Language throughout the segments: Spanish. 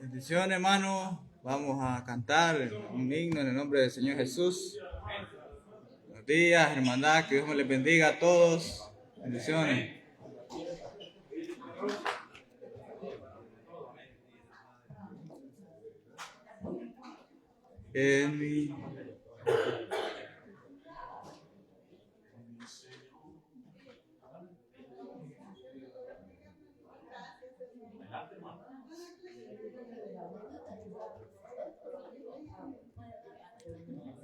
Bendición, hermano. Vamos a cantar un himno en el nombre del Señor Jesús. Buenos días, hermandad. Que Dios me les bendiga a todos. Bendiciones. En mi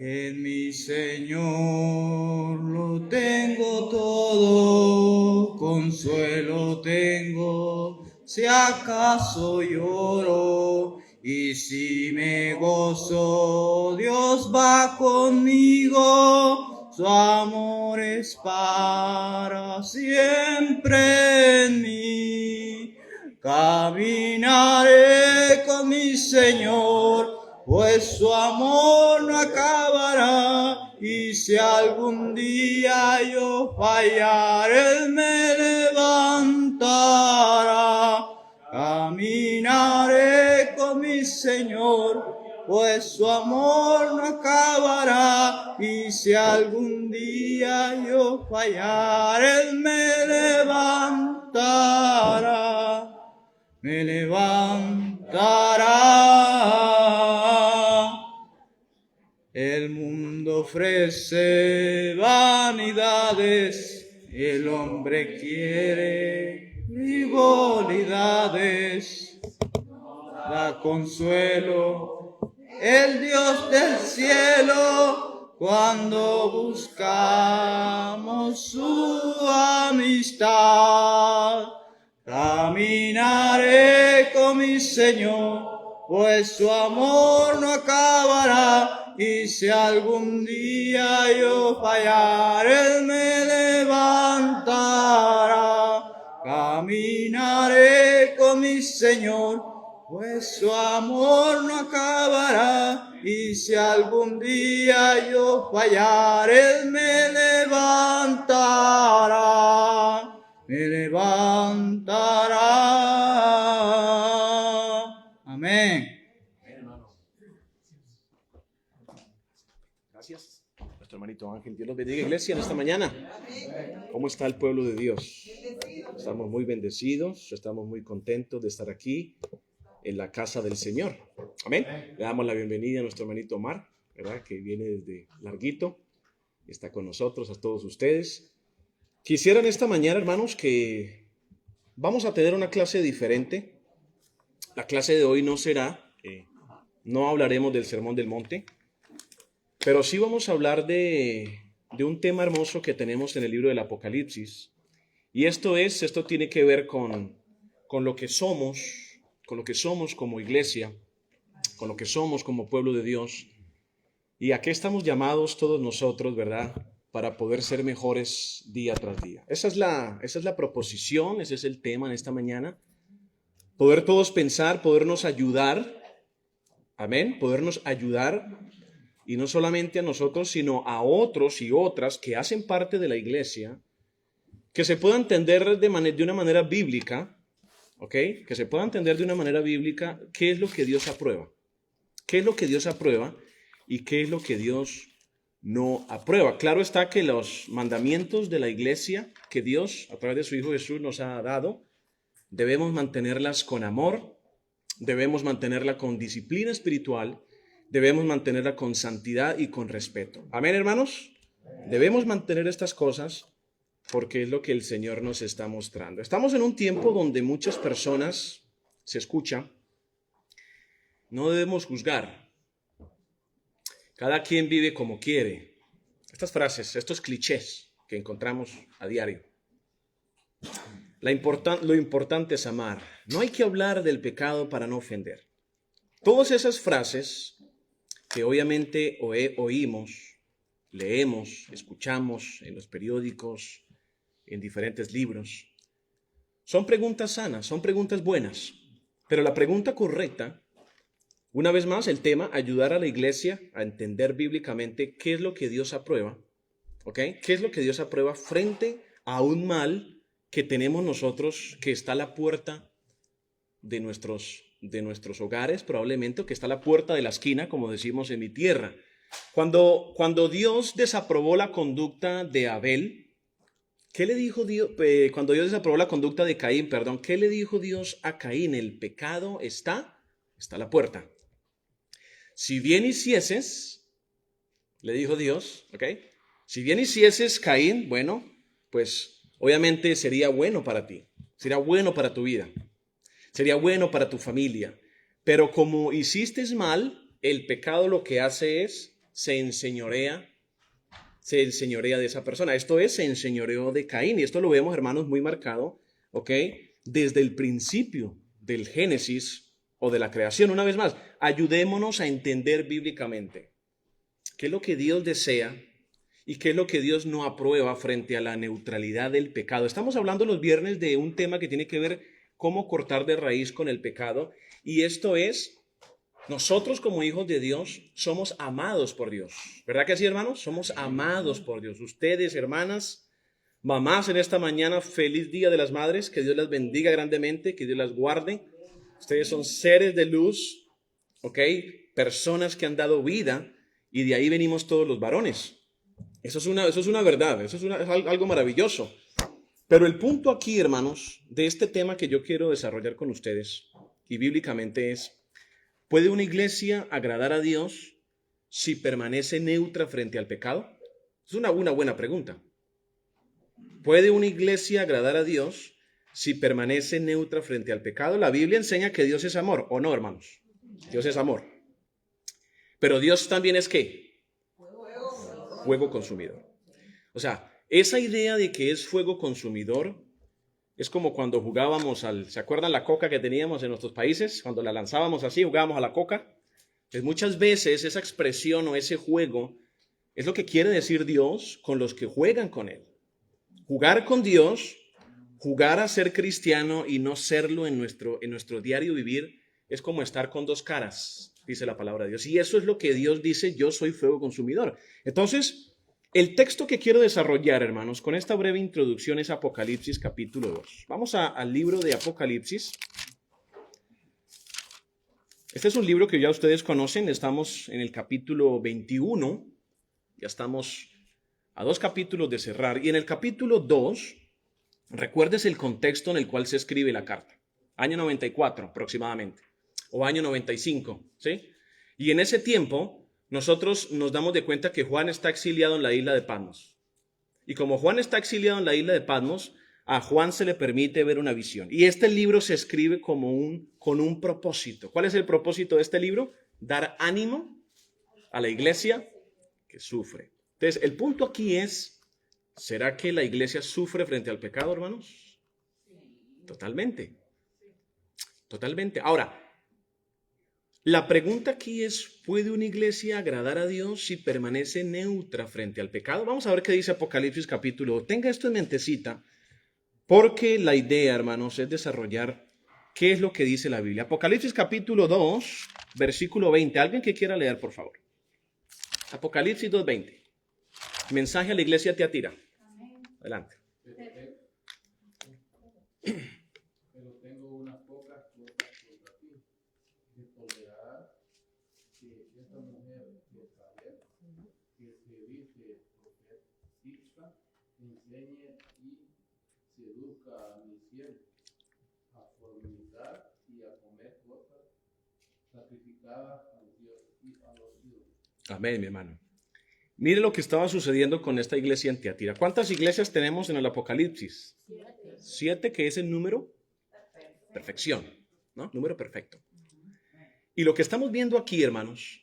En mi Señor lo tengo todo, consuelo tengo, si acaso lloro, y si me gozo, Dios va conmigo, su amor es para siempre en mí. Caminaré con mi Señor, pues su amor no acabará, y si algún día yo fallar, Él me levantará. Caminaré con mi Señor, pues su amor no acabará, y si algún día yo fallar, Él me levantará. Me levantará. El mundo ofrece vanidades, el hombre quiere frivolidades. Da consuelo el Dios del cielo cuando buscamos su amistad. Caminaré con mi Señor, pues su amor no acabará, y si algún día yo fallar, Él me levantará. Caminaré con mi Señor, pues su amor no acabará, y si algún día yo fallar, Él me levantará. Me levantará. Amén. Gracias, nuestro hermanito Ángel. Dios los bendiga, iglesia, en esta mañana. ¿Cómo está el pueblo de Dios? Estamos muy bendecidos, estamos muy contentos de estar aquí en la casa del Señor. Amén. Le damos la bienvenida a nuestro hermanito Omar, ¿verdad? Que viene desde larguito, está con nosotros, a todos ustedes. Quisiera en esta mañana, hermanos, que vamos a tener una clase diferente. La clase de hoy no será, no hablaremos del Sermón del Monte, pero sí vamos a hablar de un tema hermoso que tenemos en el libro del Apocalipsis. Y esto tiene que ver con lo que somos, como iglesia, con lo que somos como pueblo de Dios. Y a qué estamos llamados todos nosotros, ¿verdad? Para poder ser mejores día tras día. Esa es la proposición, ese es el tema en esta mañana. Poder todos pensar, podernos ayudar, amén, podernos ayudar, y no solamente a nosotros, sino a otros y otras que hacen parte de la iglesia, que se pueda entender de una manera bíblica, ¿ok? Que se pueda entender de una manera bíblica qué es lo que Dios aprueba, qué es lo que Dios aprueba y qué es lo que Dios no aprueba. Claro está que los mandamientos de la iglesia que Dios, a través de su Hijo Jesús, nos ha dado, debemos mantenerlas con amor, debemos mantenerla con disciplina espiritual, debemos mantenerla con santidad y con respeto. Amén, hermanos. Debemos mantener estas cosas porque es lo que el Señor nos está mostrando. Estamos en un tiempo donde muchas personas, se escucha, no debemos juzgar. Cada quien vive como quiere. Estas frases, estos clichés que encontramos a diario. Lo importante es amar. No hay que hablar del pecado para no ofender. Todas esas frases que obviamente oímos, leemos, escuchamos en los periódicos, en diferentes libros, son preguntas sanas, son preguntas buenas. Pero la pregunta correcta, una vez más, el tema, ayudar a la iglesia a entender bíblicamente qué es lo que Dios aprueba, ¿ok? ¿Qué es lo que Dios aprueba frente a un mal que tenemos nosotros, que está a la puerta de nuestros de nuestros hogares, probablemente, que está a la puerta de la esquina, como decimos en mi tierra. Cuando Dios desaprobó la conducta de Abel, ¿qué le dijo Dios? Cuando Dios desaprobó la conducta de Caín, perdón, ¿qué le dijo Dios a Caín? El pecado está a la puerta. Si bien hicieses, le dijo Dios, ¿ok? Si bien hicieses, Caín, bueno, pues obviamente sería bueno para ti, sería bueno para tu vida, sería bueno para tu familia. Pero como hiciste mal, el pecado lo que hace es, se enseñorea de esa persona. Esto es, se enseñoreó de Caín. Y esto lo vemos, hermanos, muy marcado, ¿ok? Desde el principio del Génesis o de la creación. Una vez más, ayudémonos a entender bíblicamente qué es lo que Dios desea y qué es lo que Dios no aprueba frente a la neutralidad del pecado. Estamos hablando los viernes de un tema que tiene que ver cómo cortar de raíz con el pecado. Y esto es, nosotros como hijos de Dios somos amados por Dios. ¿Verdad que sí, hermanos? Somos amados por Dios. Ustedes, hermanas, mamás, en esta mañana, feliz Día de las Madres. Que Dios las bendiga grandemente, que Dios las guarde. Ustedes son seres de luz, ¿ok? Personas que han dado vida y de ahí venimos todos los varones. Eso es una verdad, eso es algo maravilloso. Pero el punto aquí, hermanos, de este tema que yo quiero desarrollar con ustedes y bíblicamente es, ¿puede una iglesia agradar a Dios si permanece neutra frente al pecado? Es una buena pregunta. ¿Puede una iglesia agradar a Dios si permanece neutra frente al pecado? La Biblia enseña que Dios es amor, ¿o no, hermanos? Dios es amor. Pero Dios también es ¿qué? Fuego consumidor. O sea, esa idea de que es fuego consumidor es como cuando jugábamos ¿se acuerdan la coca que teníamos en nuestros países? Cuando la lanzábamos así, jugábamos a la coca. Pues muchas veces esa expresión o ese juego es lo que quiere decir Dios con los que juegan con Él. Jugar con Dios, jugar a ser cristiano y no serlo en nuestro diario vivir es como estar con dos caras, dice la palabra de Dios. Y eso es lo que Dios dice, yo soy fuego consumidor. Entonces, el texto que quiero desarrollar, hermanos, con esta breve introducción es Apocalipsis capítulo 2. Vamos al libro de Apocalipsis. Este es un libro que ya ustedes conocen, estamos en el capítulo 21, ya estamos a 2 capítulos de cerrar. Y en el capítulo 2, recuerdes el contexto en el cual se escribe la carta. Año 94 aproximadamente, o año 95, ¿sí? Y en ese tiempo nosotros nos damos de cuenta que Juan está exiliado en la isla de Patmos. Y como Juan está exiliado en la isla de Patmos, a Juan se le permite ver una visión. Y este libro se escribe con un propósito. ¿Cuál es el propósito de este libro? Dar ánimo a la iglesia que sufre. Entonces, el punto aquí es, ¿será que la iglesia sufre frente al pecado, hermanos? Totalmente. Totalmente. Ahora, la pregunta aquí es, ¿puede una iglesia agradar a Dios si permanece neutra frente al pecado? Vamos a ver qué dice Apocalipsis capítulo 2. Tenga esto en mentecita, porque la idea, hermanos, es desarrollar qué es lo que dice la Biblia. Apocalipsis capítulo 2, versículo 20. ¿Alguien que quiera leer, por favor? Apocalipsis 2:20. Mensaje a la iglesia de Tiatira. Adelante. Pero tengo unas pocas cosas contra ti. Recordarás que esta mujer de Israel, que se dice profetisa, enseñe y seduzca a mis siervos a fornicar y a comer cosas sacrificadas a los dioses y a los ídolos. Amén, mi hermano. Mire lo que estaba sucediendo con esta iglesia en Tiatira. ¿Cuántas iglesias tenemos en el Apocalipsis? 7, que es el número perfección, ¿no? Número perfecto. Y lo que estamos viendo aquí, hermanos,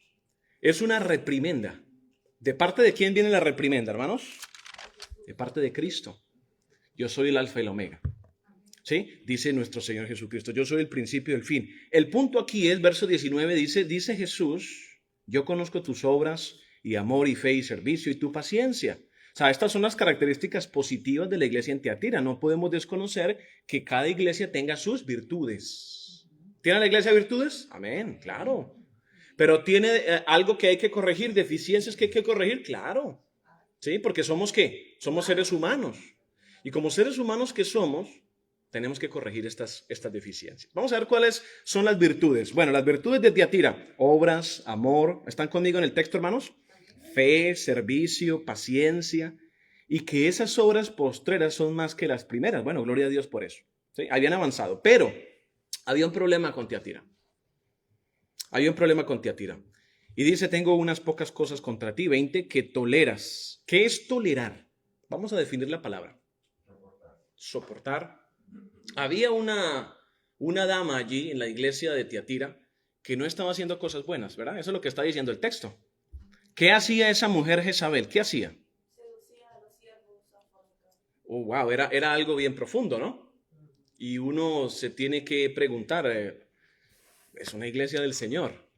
es una reprimenda. ¿De parte de quién viene la reprimenda, hermanos? De parte de Cristo. Yo soy el alfa y el omega. ¿Sí? Dice nuestro Señor Jesucristo. Yo soy el principio y el fin. El punto aquí es, verso 19, dice Jesús, yo conozco tus obras y amor y fe y servicio y tu paciencia. O sea, estas son las características positivas de la iglesia en Tiatira. No podemos desconocer que cada iglesia tenga sus virtudes. ¿Tiene la iglesia virtudes? Amén, claro. Pero tiene algo que hay que corregir, deficiencias que hay que corregir, claro. ¿Sí? Porque somos ¿qué? Somos seres humanos. Y como seres humanos que somos, tenemos que corregir estas deficiencias. Vamos a ver cuáles son las virtudes. Bueno, las virtudes de Tiatira: obras, amor. ¿Están conmigo en el texto, hermanos? Fe, servicio, paciencia. Y que esas obras postreras son más que las primeras. Bueno, gloria a Dios por eso. ¿Sí? Habían avanzado, pero había un problema con Tiatira. Había un problema con Tiatira. Y dice: tengo unas pocas cosas contra ti, 20, que toleras. ¿Qué es tolerar? Vamos a definir la palabra. Soportar. Había una dama allí en la iglesia de Tiatira que no estaba haciendo cosas buenas, ¿verdad? Eso es lo que está diciendo el texto. ¿Qué hacía esa mujer Jezabel? ¿Qué hacía? Seducía a los siervos a fornicar. Oh, wow, era algo bien profundo, ¿no? Y uno se tiene que preguntar, es una iglesia del Señor,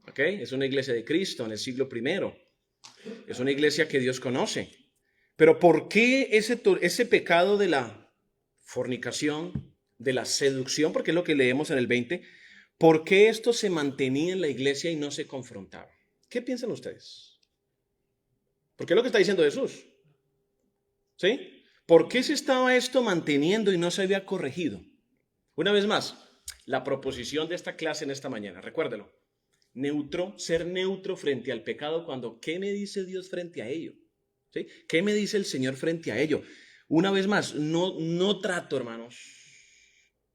¿ok? Es una iglesia de Cristo en el siglo I. Es una iglesia que Dios conoce. Pero ¿por qué ese pecado de la fornicación, de la seducción? Porque es lo que leemos en el 20. ¿Por qué esto se mantenía en la iglesia y no se confrontaba? ¿Qué piensan ustedes? Porque es lo que está diciendo Jesús. ¿Sí? ¿Por qué se estaba esto manteniendo y no se había corregido? Una vez más, la proposición de esta clase en esta mañana, recuérdelo. Neutro, ser neutro frente al pecado cuando, ¿qué me dice Dios frente a ello? ¿Sí? ¿Qué me dice el Señor frente a ello? Una vez más, no trato, hermanos,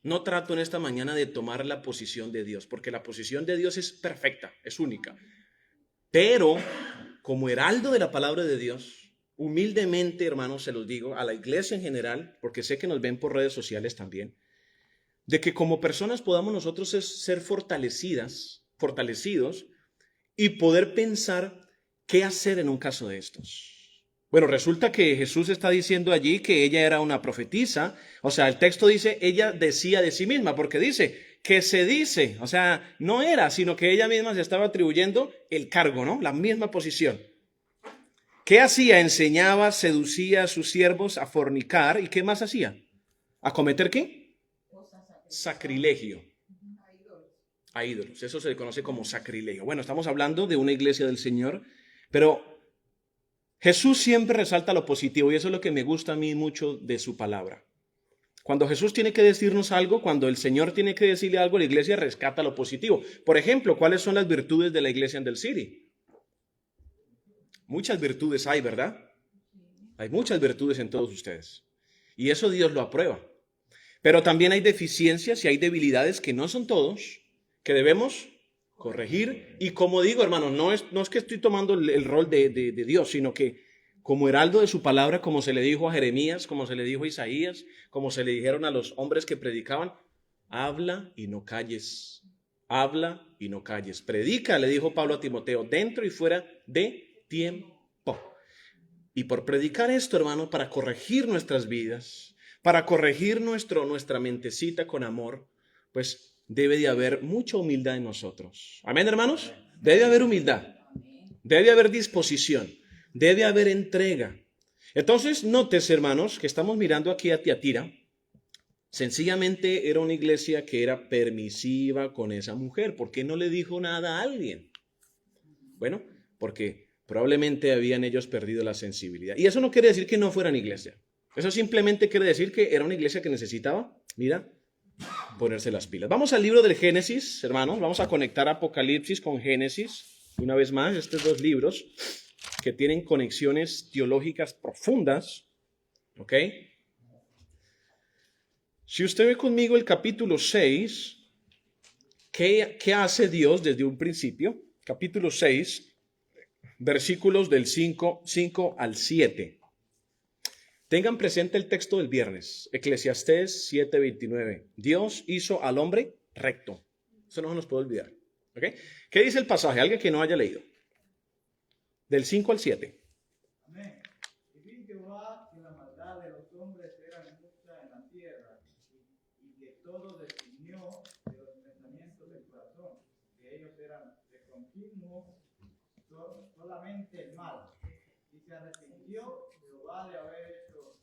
no trato en esta mañana de tomar la posición de Dios, porque la posición de Dios es perfecta, es única. Pero, como heraldo de la palabra de Dios, humildemente, hermanos, se los digo, a la iglesia en general, porque sé que nos ven por redes sociales también, de que como personas podamos nosotros ser fortalecidos y poder pensar qué hacer en un caso de estos. Bueno, resulta que Jesús está diciendo allí que ella era una profetisa. O sea, el texto dice, ella decía de sí misma, porque dice que se dice, o sea, no era, sino que ella misma se estaba atribuyendo el cargo, ¿no? La misma posición. ¿Qué hacía? Enseñaba, seducía a sus siervos a fornicar. ¿Y qué más hacía? ¿A cometer qué? Sacrilegio. A ídolos. Eso se le conoce como sacrilegio. Bueno, estamos hablando de una iglesia del Señor, pero Jesús siempre resalta lo positivo y eso es lo que me gusta a mí mucho de su palabra. Cuando Jesús tiene que decirnos algo, cuando el Señor tiene que decirle algo, la iglesia rescata lo positivo. Por ejemplo, ¿cuáles son las virtudes de la iglesia en Del City? Muchas virtudes hay, ¿verdad? Hay muchas virtudes en todos ustedes. Y eso Dios lo aprueba. Pero también hay deficiencias y hay debilidades que no son todos, que debemos corregir. Y como digo, hermanos, no es que estoy tomando el rol de Dios, sino que como heraldo de su palabra, como se le dijo a Jeremías, como se le dijo a Isaías, como se le dijeron a los hombres que predicaban, habla y no calles, habla y no calles. Predica, le dijo Pablo a Timoteo, dentro y fuera de tiempo. Y por predicar esto, hermano, para corregir nuestras vidas, para corregir nuestra mentecita con amor, pues debe de haber mucha humildad en nosotros. Amén, hermanos. Debe haber humildad, debe haber disposición, debe haber entrega. Entonces, nótese, hermanos, que estamos mirando aquí a Tiatira. Sencillamente era una iglesia que era permisiva con esa mujer. ¿Por qué no le dijo nada a alguien? Bueno, porque probablemente habían ellos perdido la sensibilidad. Y eso no quiere decir que no fueran iglesia. Eso simplemente quiere decir que era una iglesia que necesitaba, mira, ponerse las pilas. Vamos al libro del Génesis, hermanos. Vamos a conectar Apocalipsis con Génesis. Una vez más, estos dos libros que tienen conexiones teológicas profundas. ¿Ok? Si usted ve conmigo el capítulo 6, ¿qué hace Dios desde un principio? Capítulo 6, versículos del 5 al 7. Tengan presente el texto del viernes, Eclesiastés 7:29. Dios hizo al hombre recto. Eso no se nos puede olvidar. ¿Okay? ¿Qué dice el pasaje? Alguien que no haya leído. Del 5 al 7. Amén. Y vi Jehová que la maldad de los hombres era mucha en la tierra, y que todo designio de los pensamientos del corazón, que ellos eran de continuo solamente el mal. Y se arrepintió Jehová de haber hecho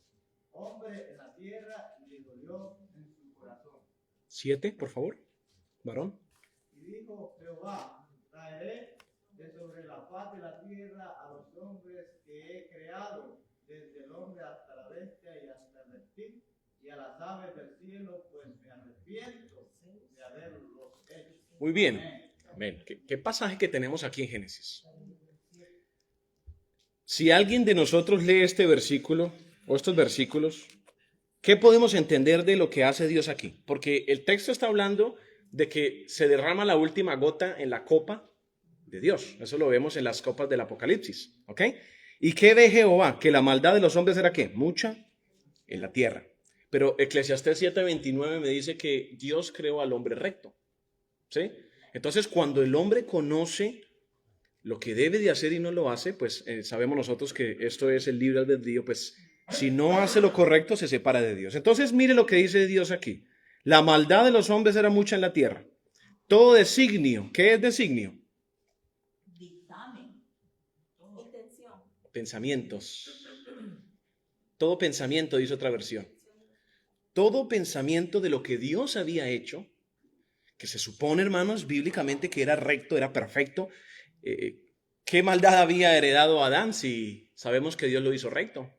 hombre en la tierra, y le dolió en su corazón. 7, por favor, varón. Y dijo Jehová, traeré de sobre la faz de la tierra a los hombres que he creado, desde el hombre hasta la bestia y hasta el reptil, y a las aves del cielo, pues me arrepiento de haberlos hecho. Muy bien. Amén. Amén. ¿Qué pasaje que tenemos aquí en Génesis? Si alguien de nosotros lee este versículo o estos versículos, ¿qué podemos entender de lo que hace Dios aquí? Porque el texto está hablando de que se derrama la última gota en la copa de Dios. Eso lo vemos en las copas del Apocalipsis. ¿Ok? ¿Y qué ve Jehová? Que la maldad de los hombres era ¿qué? Mucha en la tierra. Pero Eclesiastés 7:29 me dice que Dios creó al hombre recto. ¿Sí? Entonces, cuando el hombre conoce lo que debe de hacer y no lo hace, pues sabemos nosotros que esto es el libre albedrío, pues si no hace lo correcto, se separa de Dios. Entonces, mire lo que dice Dios aquí. La maldad de los hombres era mucha en la tierra. Todo designio. ¿Qué es designio? Dictamen. Intención. Pensamientos. Todo pensamiento, dice otra versión. Todo pensamiento de lo que Dios había hecho, que se supone, hermanos, bíblicamente que era recto, era perfecto. ¿Qué maldad había heredado Adán si sabemos que Dios lo hizo recto?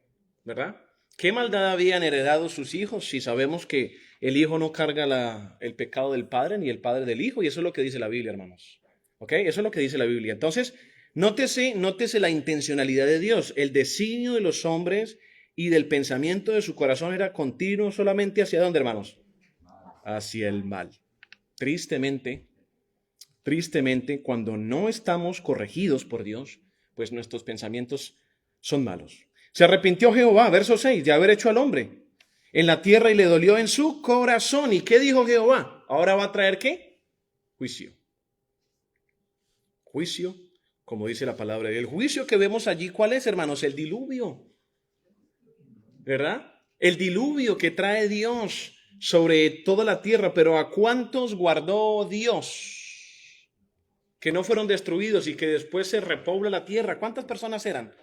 ¿Verdad? ¿Qué maldad habían heredado sus hijos si sabemos que el hijo no carga el pecado del padre ni el padre del hijo? Y eso es lo que dice la Biblia, hermanos. ¿Ok? Eso es lo que dice la Biblia. Entonces, nótese la intencionalidad de Dios. El designio de los hombres y del pensamiento de su corazón era continuo solamente ¿hacia dónde, hermanos? Hacia el mal. Tristemente, cuando no estamos corregidos por Dios, pues nuestros pensamientos son malos. Se arrepintió Jehová, verso 6, de haber hecho al hombre en la tierra y le dolió en su corazón. ¿Y qué dijo Jehová? Ahora va a traer ¿qué? Juicio. Juicio, como dice la palabra. El juicio que vemos allí, ¿cuál es, hermanos? El diluvio. ¿Verdad? El diluvio que trae Dios sobre toda la tierra. Pero ¿a cuántos guardó Dios? Que no fueron destruidos y que después se repobla la tierra. ¿Cuántas personas eran?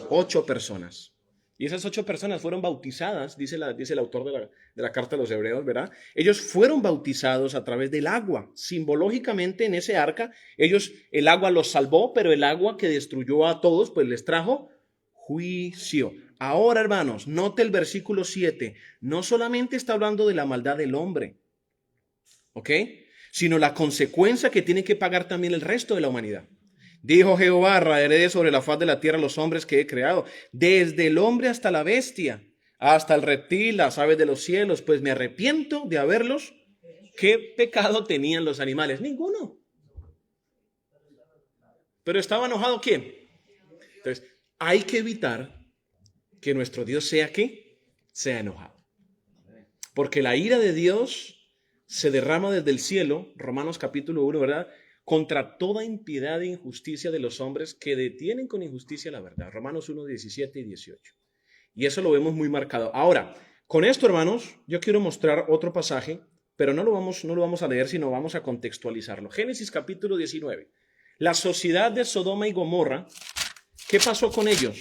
8 personas. Y esas 8 personas fueron bautizadas, dice el autor de la carta de los Hebreos, ¿verdad? Ellos fueron bautizados a través del agua. Simbológicamente en ese arca, el agua los salvó, pero el agua que destruyó a todos, pues les trajo juicio. Ahora, hermanos, note el versículo 7. No solamente está hablando de la maldad del hombre, ¿ok? Sino la consecuencia que tiene que pagar también el resto de la humanidad. Dijo Jehová, raeré sobre la faz de la tierra los hombres que he creado, desde el hombre hasta la bestia, hasta el reptil, las aves de los cielos, pues me arrepiento de haberlos. ¿Qué pecado tenían los animales? Ninguno. Pero ¿estaba enojado quién? Entonces, hay que evitar que nuestro Dios sea ¿qué? Sea enojado. Porque la ira de Dios se derrama desde el cielo, Romanos capítulo 1, ¿verdad? Contra toda impiedad e injusticia de los hombres que detienen con injusticia la verdad. Romanos 1, 17 y 18. Y eso lo vemos muy marcado. Ahora, con esto, hermanos, yo quiero mostrar otro pasaje, pero no lo vamos a leer, sino vamos a contextualizarlo. Génesis capítulo 19. La sociedad de Sodoma y Gomorra, ¿qué pasó con ellos?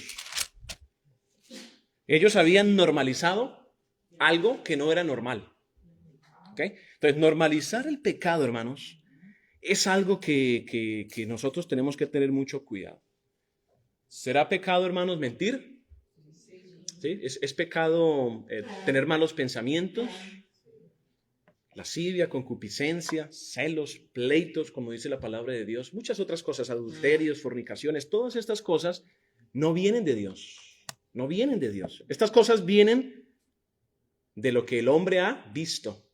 Ellos habían normalizado algo que no era normal. ¿Ok? Entonces, normalizar el pecado, hermanos, es algo que nosotros tenemos que tener mucho cuidado. ¿Será pecado, hermanos, mentir? ¿Sí? ¿Es pecado tener malos pensamientos? Lascivia, concupiscencia, celos, pleitos, como dice la palabra de Dios. Muchas otras cosas, adulterios, fornicaciones. Todas estas cosas no vienen de Dios. No vienen de Dios. Estas cosas vienen de lo que el hombre ha visto,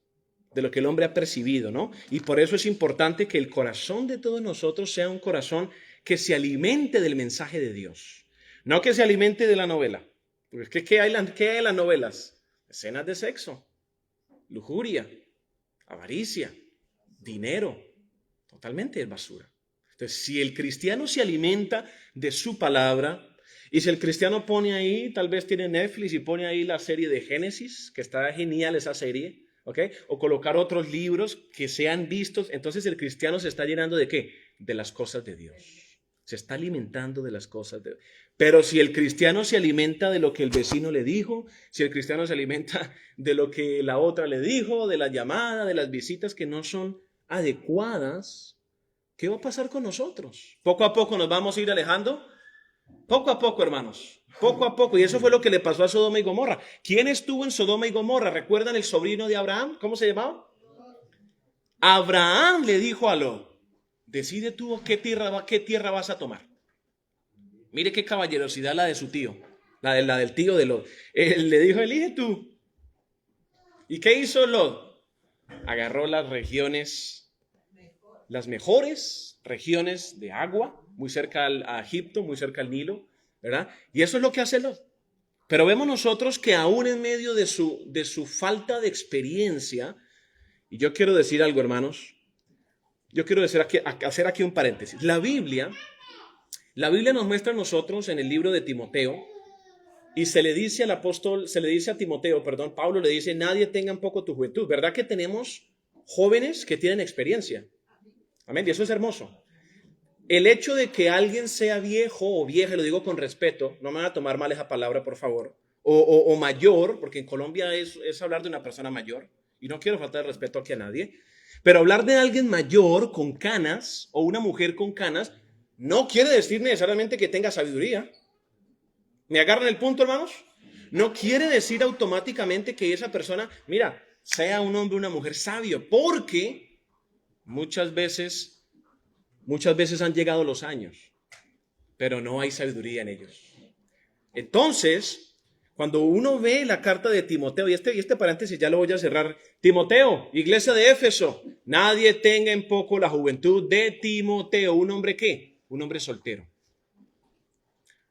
de lo que el hombre ha percibido, ¿no? Y por eso es importante que el corazón de todos nosotros sea un corazón que se alimente del mensaje de Dios, no que se alimente de la novela. Porque ¿qué hay en las novelas? Escenas de sexo, lujuria, avaricia, dinero, totalmente es basura. Entonces, si el cristiano se alimenta de su palabra, y si el cristiano pone ahí, tal vez tiene Netflix y pone ahí la serie de Génesis, que está genial esa serie, ¿okay? O colocar otros libros que sean vistos, entonces el cristiano se está llenando ¿de qué? De las cosas de Dios. Se está alimentando de las cosas de Dios. Pero si el cristiano se alimenta de lo que el vecino le dijo, si el cristiano se alimenta de lo que la otra le dijo, de la llamada, de las visitas que no son adecuadas, ¿qué va a pasar con nosotros? Poco a poco nos vamos a ir alejando Poco a poco, hermanos. Poco a poco. Y eso fue lo que le pasó a Sodoma y Gomorra. ¿Quién estuvo en Sodoma y Gomorra? ¿Recuerdan el sobrino de Abraham? ¿Cómo se llamaba? Abraham le dijo a Lot, decide tú qué tierra vas a tomar. Mire qué caballerosidad la de su tío, la del tío de Lot. Él le dijo, elige tú. ¿Y qué hizo Lot? Agarró las mejores regiones de agua, muy cerca a Egipto, muy cerca al Nilo, ¿verdad? Y eso es lo que hace Lot. Pero vemos nosotros que aún en medio de su falta de experiencia, y yo quiero decir algo, hermanos, yo quiero hacer aquí un paréntesis. La Biblia nos muestra a nosotros en el libro de Timoteo, y se le dice a Timoteo, Pablo le dice, nadie tenga en poco tu juventud. ¿Verdad que tenemos jóvenes que tienen experiencia? Amén, y eso es hermoso. El hecho de que alguien sea viejo o vieja, lo digo con respeto, no me van a tomar mal esa palabra, por favor, o mayor, porque en Colombia es hablar de una persona mayor, y no quiero faltar el respeto aquí a nadie, pero hablar de alguien mayor con canas o una mujer con canas no quiere decir necesariamente que tenga sabiduría. ¿Me agarran el punto, hermanos? No quiere decir automáticamente que esa persona, mira, sea un hombre o una mujer sabio, porque muchas veces han llegado los años, pero no hay sabiduría en ellos. Entonces, cuando uno ve la carta de Timoteo, y este paréntesis ya lo voy a cerrar. Timoteo, iglesia de Éfeso, nadie tenga en poco la juventud de Timoteo. ¿Un hombre qué? Un hombre soltero.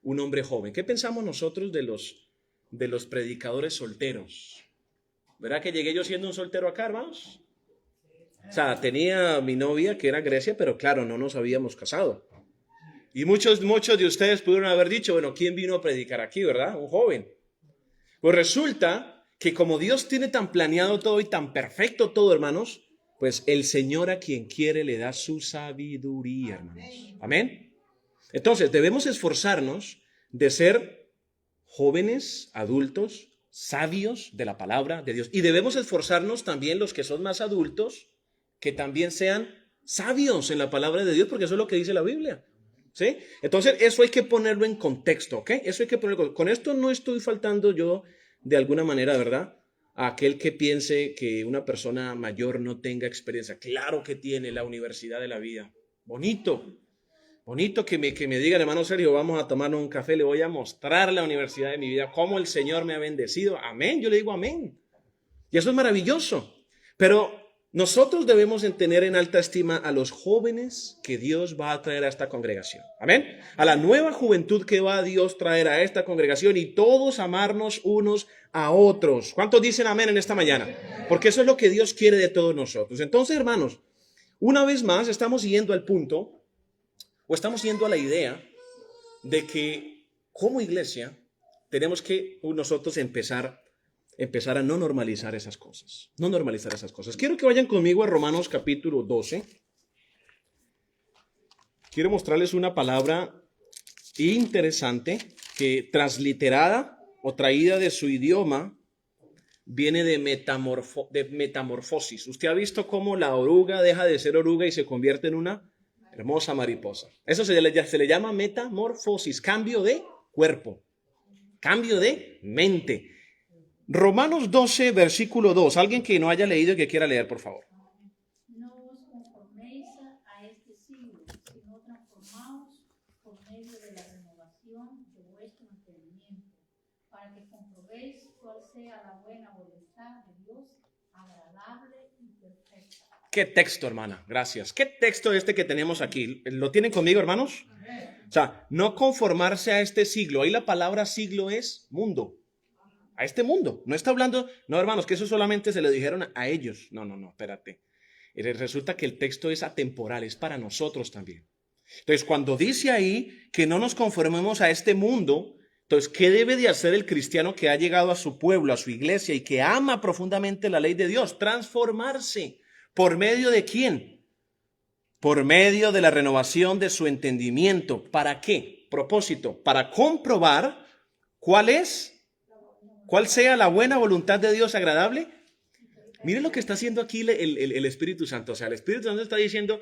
Un hombre joven. ¿Qué pensamos nosotros de los predicadores solteros? ¿Verdad que llegué yo siendo un soltero acá, hermanos? O sea, tenía mi novia que era Grecia, pero claro, no nos habíamos casado. Y muchos de ustedes pudieron haber dicho, bueno, ¿quién vino a predicar aquí, verdad? Un joven. Pues resulta que como Dios tiene tan planeado todo y tan perfecto todo, hermanos, pues el Señor a quien quiere le da su sabiduría, hermanos. Amén. Entonces, debemos esforzarnos de ser jóvenes, adultos, sabios de la palabra de Dios. Y debemos esforzarnos también los que son más adultos, que también sean sabios en la palabra de Dios, porque eso es lo que dice la Biblia. ¿Sí? Entonces, eso hay que ponerlo en contexto, ¿ok? Eso hay que ponerlo. Con esto no estoy faltando yo, de alguna manera, ¿verdad?, a aquel que piense que una persona mayor no tenga experiencia. Claro que tiene la universidad de la vida. Bonito que me digan, hermano Sergio, vamos a tomar un café, le voy a mostrar la universidad de mi vida, cómo el Señor me ha bendecido. Amén, yo le digo amén. Y eso es maravilloso. Pero nosotros debemos tener en alta estima a los jóvenes que Dios va a traer a esta congregación. Amén. A la nueva juventud que va a Dios traer a esta congregación, y todos amarnos unos a otros. ¿Cuántos dicen amén en esta mañana? Porque eso es lo que Dios quiere de todos nosotros. Entonces, hermanos, una vez más estamos yendo al punto, o estamos yendo a la idea de que como iglesia tenemos que nosotros empezar a no normalizar esas cosas. No normalizar esas cosas. Quiero que vayan conmigo a Romanos capítulo 12. Quiero mostrarles una palabra interesante que transliterada o traída de su idioma viene de metamorfosis. Usted ha visto cómo la oruga deja de ser oruga y se convierte en una hermosa mariposa. Eso se le llama metamorfosis, cambio de cuerpo, cambio de mente. Romanos 12, versículo 2. Alguien que no haya leído y que quiera leer, por favor. No os conforméis a este siglo, sino transformaos por medio de la renovación de vuestro entendimiento, para que comprobéis cuál sea la buena voluntad de Dios, agradable y perfecta. ¿Qué texto, hermana? Gracias. ¿Qué texto este que tenemos aquí? ¿Lo tienen conmigo, hermanos? O sea, no conformarse a este siglo. Ahí la palabra siglo es mundo. A este mundo. No está hablando, no, hermanos, que eso solamente se le dijeron a ellos. No, espérate. Resulta que el texto es atemporal, es para nosotros también. Entonces, cuando dice ahí que no nos conformemos a este mundo, entonces, ¿qué debe de hacer el cristiano que ha llegado a su pueblo, a su iglesia y que ama profundamente la ley de Dios? Transformarse. ¿Por medio de quién? Por medio de la renovación de su entendimiento. ¿Para qué? Propósito. Para comprobar cuál sea la buena voluntad de Dios agradable. Miren lo que está haciendo aquí el Espíritu Santo. O sea, el Espíritu Santo está diciendo,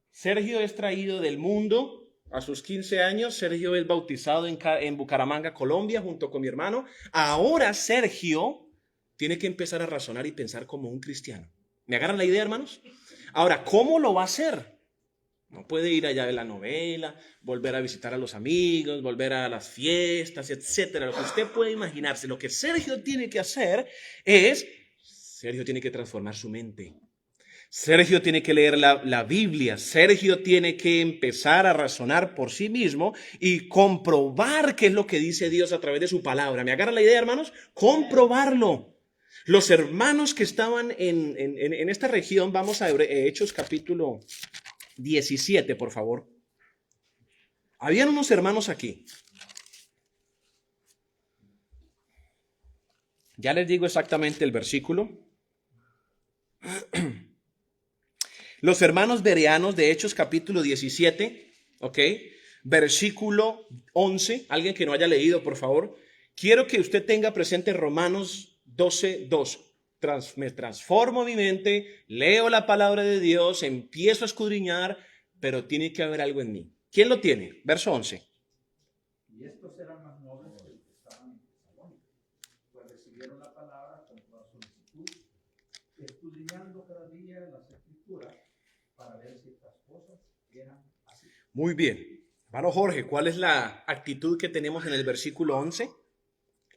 Sergio es traído del mundo A sus 15 años, Sergio es bautizado en Bucaramanga, Colombia, junto con mi hermano. Ahora Sergio tiene que empezar a razonar y pensar como un cristiano. ¿Me agarran la idea, hermanos? Ahora, ¿cómo lo va a hacer? No puede ir allá de la novela, volver a visitar a los amigos, volver a las fiestas, etcétera. Lo que usted puede imaginarse. Lo que Sergio tiene que hacer es, Sergio tiene que transformar su mente. Sergio tiene que leer la Biblia. Sergio tiene que empezar a razonar por sí mismo y comprobar qué es lo que dice Dios a través de su palabra. ¿Me agarran la idea, hermanos? Comprobarlo. Los hermanos que estaban en esta región, vamos a Hechos capítulo 17, por favor. Habían unos hermanos aquí. Ya les digo exactamente el versículo. Los hermanos bereanos de Hechos capítulo 17, ¿ok? Versículo 11. Alguien que no haya leído, por favor. Quiero que usted tenga presente Romanos 12:2. Me transformo mi mente, leo la palabra de Dios, empiezo a escudriñar, pero tiene que haber algo en mí. ¿Quién lo tiene? Verso 11. Y estos eran más nobles que los que estaban en Tesalónica, pues recibieron la palabra con toda solicitud, escudriñando cada día las escrituras para ver si estas cosas eran así. Muy bien. Hermano Jorge, ¿cuál es la actitud que tenemos en el versículo 11?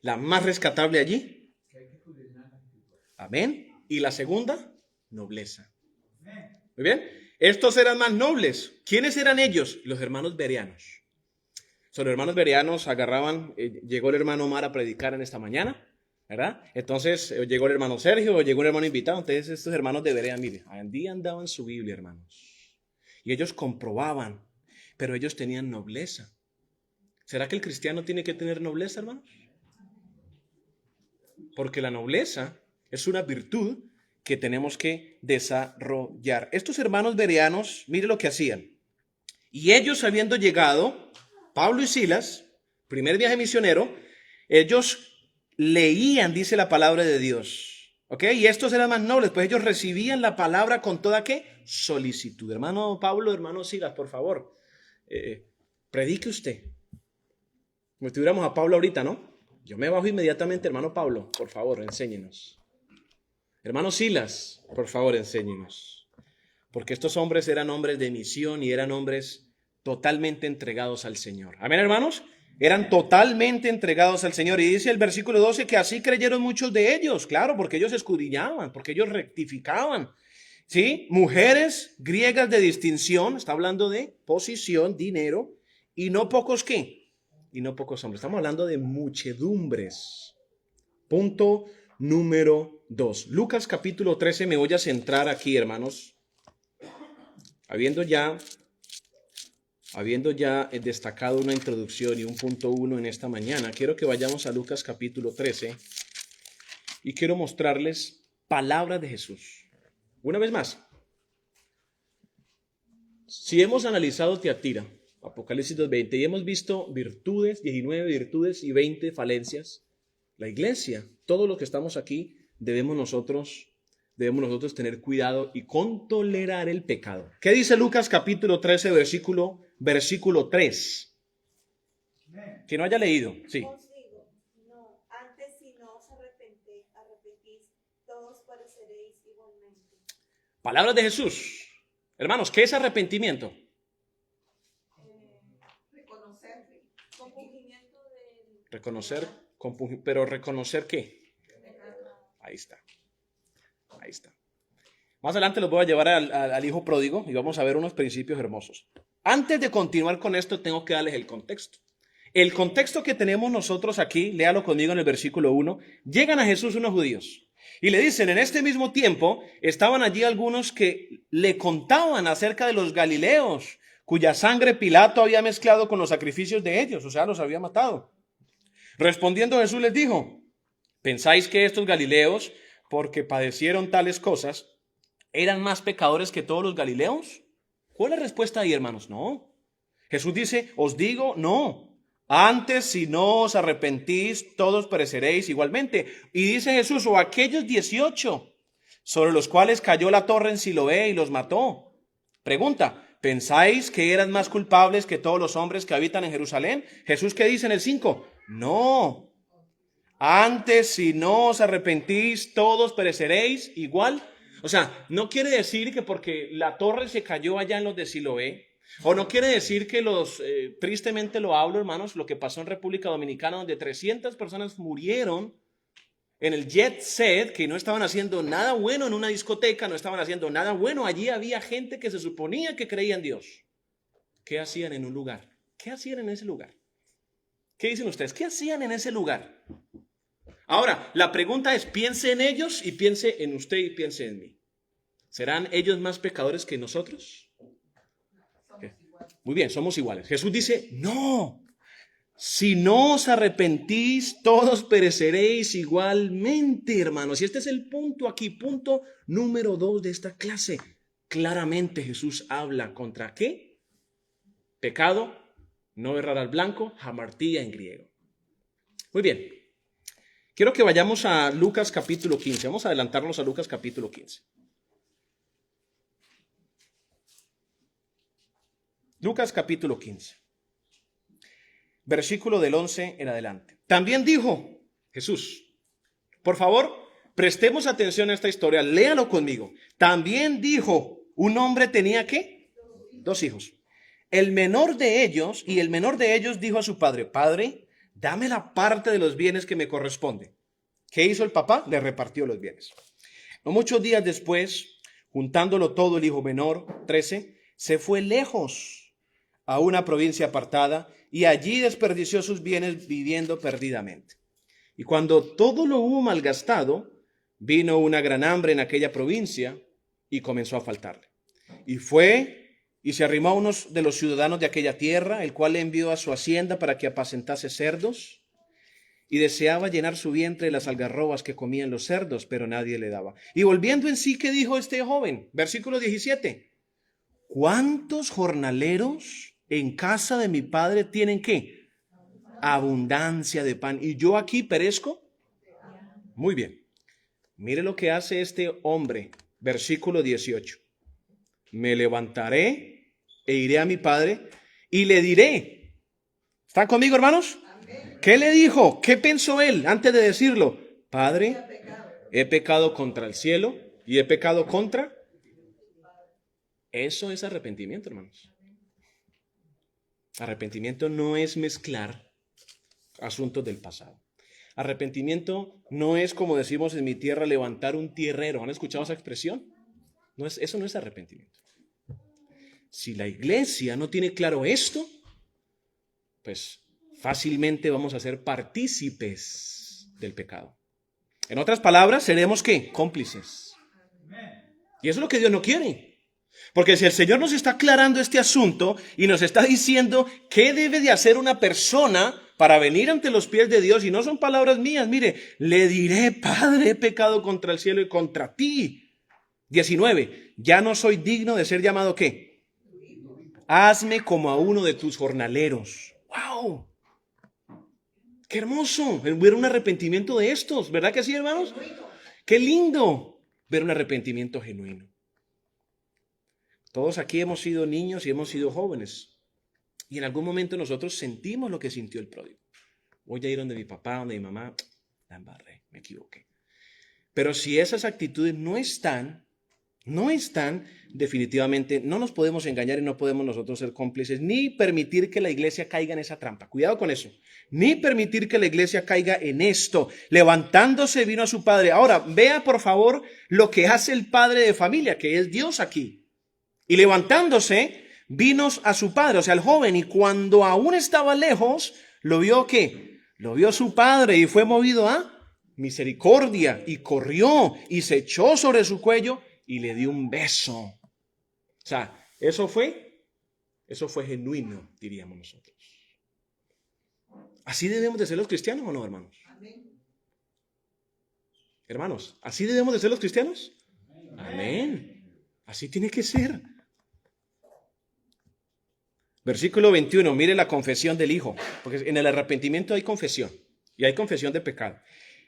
La más rescatable allí. Que hay que escudriñar las escrituras. Amén. Y la segunda, nobleza. Amén. Muy bien. Estos eran más nobles. ¿Quiénes eran ellos? Los hermanos bereanos. Los hermanos bereanos agarraban, llegó el hermano Omar a predicar en esta mañana, ¿verdad? Entonces llegó el hermano Sergio, llegó un hermano invitado. Entonces estos hermanos de Berea, mire, allí andaban su Biblia, hermanos. Y ellos comprobaban, pero ellos tenían nobleza. ¿Será que el cristiano tiene que tener nobleza, hermanos? Porque la nobleza es una virtud que tenemos que desarrollar. Estos hermanos bereanos, mire lo que hacían. Y ellos habiendo llegado, Pablo y Silas, primer viaje misionero, ellos leían, dice la palabra de Dios. ¿Ok? Y estos eran más nobles, pues ellos recibían la palabra con toda, ¿qué? Solicitud. Hermano Pablo, hermano Silas, por favor, predique usted. Como si tuviéramos a Pablo ahorita, ¿no? Yo me bajo inmediatamente, hermano Pablo, por favor, enséñenos. Hermano Silas, por favor, enséñenos. Porque estos hombres eran hombres de misión y eran hombres totalmente entregados al Señor. Amén, hermanos. Eran totalmente entregados al Señor. Y dice el versículo 12 que así creyeron muchos de ellos. Claro, porque ellos escudriñaban, porque ellos rectificaban. ¿Sí? Mujeres griegas de distinción, está hablando de posición, dinero, y no pocos ¿qué? Y no pocos hombres. Estamos hablando de muchedumbres. Punto número 2. Lucas capítulo 13, me voy a centrar aquí, hermanos. Habiendo ya destacado una introducción y un punto 1 en esta mañana, quiero que vayamos a Lucas capítulo 13 y quiero mostrarles palabras de Jesús. Una vez más, si hemos analizado Tiatira, Apocalipsis 2:20, y hemos visto virtudes, 19 virtudes y 20 falencias, la iglesia, todos los que estamos aquí, debemos nosotros tener cuidado y contolerar el pecado. ¿Qué dice Lucas capítulo 13, versículo 3? Amén. Que no haya leído, sí. Os digo, no, antes si no os arrepentís, todos pereceréis igualmente. Palabras de Jesús. Hermanos, ¿qué es arrepentimiento? Reconocer, compungimiento del Reconocer, pero reconocer ¿qué? Ahí está. Ahí está. Más adelante los voy a llevar al hijo pródigo y vamos a ver unos principios hermosos. Antes de continuar con esto, tengo que darles el contexto. El contexto que tenemos nosotros aquí, léalo conmigo en el versículo 1, llegan a Jesús unos judíos y le dicen, en este mismo tiempo estaban allí algunos que le contaban acerca de los galileos, cuya sangre Pilato había mezclado con los sacrificios de ellos, o sea, los había matado. Respondiendo Jesús les dijo, ¿pensáis que estos galileos, porque padecieron tales cosas, eran más pecadores que todos los galileos? ¿Cuál es la respuesta ahí, hermanos? No. Jesús dice, os digo, no. Antes, si no os arrepentís, todos pereceréis igualmente. Y dice Jesús, o aquellos 18, sobre los cuales cayó la torre en Siloé y los mató. Pregunta, ¿pensáis que eran más culpables que todos los hombres que habitan en Jerusalén? Jesús, ¿qué dice en el 5? No. Antes, si no os arrepentís, todos pereceréis igual. O sea, no quiere decir que porque la torre se cayó allá en los de Siloé, o no quiere decir que tristemente lo hablo, hermanos, lo que pasó en República Dominicana, donde 300 personas murieron en el jet set, que no estaban haciendo nada bueno en una discoteca, no estaban haciendo nada bueno. Allí había gente que se suponía que creía en Dios. ¿Qué hacían en un lugar? ¿Qué hacían en ese lugar? ¿Qué dicen ustedes? ¿Qué hacían en ese lugar? Ahora, la pregunta es, piense en ellos y piense en usted y piense en mí. ¿Serán ellos más pecadores que nosotros? ¿Qué? Muy bien, somos iguales. Jesús dice, no. Si no os arrepentís, todos pereceréis igualmente, hermanos. Y este es el punto aquí, punto número 2 de esta clase. Claramente Jesús habla contra ¿qué? Pecado, no errar al blanco, hamartía en griego. Muy bien. Quiero que vayamos a Lucas capítulo 15. Vamos a adelantarnos a Lucas capítulo 15. Lucas capítulo 15. Versículo del 11 en adelante. También dijo Jesús, por favor, prestemos atención a esta historia, léalo conmigo. También dijo, un hombre tenía ¿qué? 2 hijos. El menor de ellos dijo a su padre, Padre, dame la parte de los bienes que me corresponde. ¿Qué hizo el papá? Le repartió los bienes. No muchos días después, juntándolo todo, el hijo menor, 13, se fue lejos a una provincia apartada y allí desperdició sus bienes viviendo perdidamente. Y cuando todo lo hubo malgastado, vino una gran hambre en aquella provincia y comenzó a faltarle. Y fue y se arrimó a uno de los ciudadanos de aquella tierra, el cual le envió a su hacienda para que apacentase cerdos, y deseaba llenar su vientre de las algarrobas que comían los cerdos, pero nadie le daba. Y volviendo en sí, ¿qué dijo este joven? Versículo 17. ¿Cuántos jornaleros en casa de mi padre tienen qué? Abundancia de pan. ¿Y yo aquí perezco? Muy bien. Mire lo que hace este hombre. Versículo 18. Me levantaré e iré a mi padre y le diré. ¿Están conmigo, hermanos? ¿Qué le dijo? ¿Qué pensó él antes de decirlo? Padre, he pecado contra el cielo y he pecado contra. Eso es arrepentimiento, hermanos. Arrepentimiento no es mezclar asuntos del pasado. Arrepentimiento no es, como decimos en mi tierra, levantar un tierrero. ¿Han escuchado esa expresión? Eso no es arrepentimiento. Si la iglesia no tiene claro esto, pues fácilmente vamos a ser partícipes del pecado. En otras palabras, seremos ¿qué? Cómplices. Y eso es lo que Dios no quiere. Porque si el Señor nos está aclarando este asunto y nos está diciendo qué debe de hacer una persona para venir ante los pies de Dios, y no son palabras mías, mire, le diré, Padre, he pecado contra el cielo y contra ti. 19, ya no soy digno de ser llamado ¿qué? Hazme como a uno de tus jornaleros. ¡Wow! ¡Qué hermoso! Ver un arrepentimiento de estos, ¿verdad que sí, hermanos? ¡Qué lindo ver un arrepentimiento genuino! Todos aquí hemos sido niños y hemos sido jóvenes. Y en algún momento nosotros sentimos lo que sintió el pródigo. Voy a ir donde mi papá, donde mi mamá. La embarré, me equivoqué. Pero si esas actitudes no están, definitivamente no nos podemos engañar y no podemos nosotros ser cómplices, ni permitir que la iglesia caiga en esa trampa. Cuidado con eso. Ni permitir que la iglesia caiga en esto. Levantándose vino a su padre. Ahora, vea por favor lo que hace el padre de familia, que es Dios aquí. Y levantándose, vino a su padre, o sea, el joven, y cuando aún estaba lejos, lo vio ¿qué? Lo vio su padre y fue movido a misericordia y corrió y se echó sobre su cuello y le dio un beso. O sea, eso fue genuino, diríamos nosotros. ¿Así debemos de ser los cristianos o no, hermanos? Hermanos, ¿así debemos de ser los cristianos? Amén. Así tiene que ser. Versículo 21, mire la confesión del hijo, porque en el arrepentimiento hay confesión y hay confesión de pecado.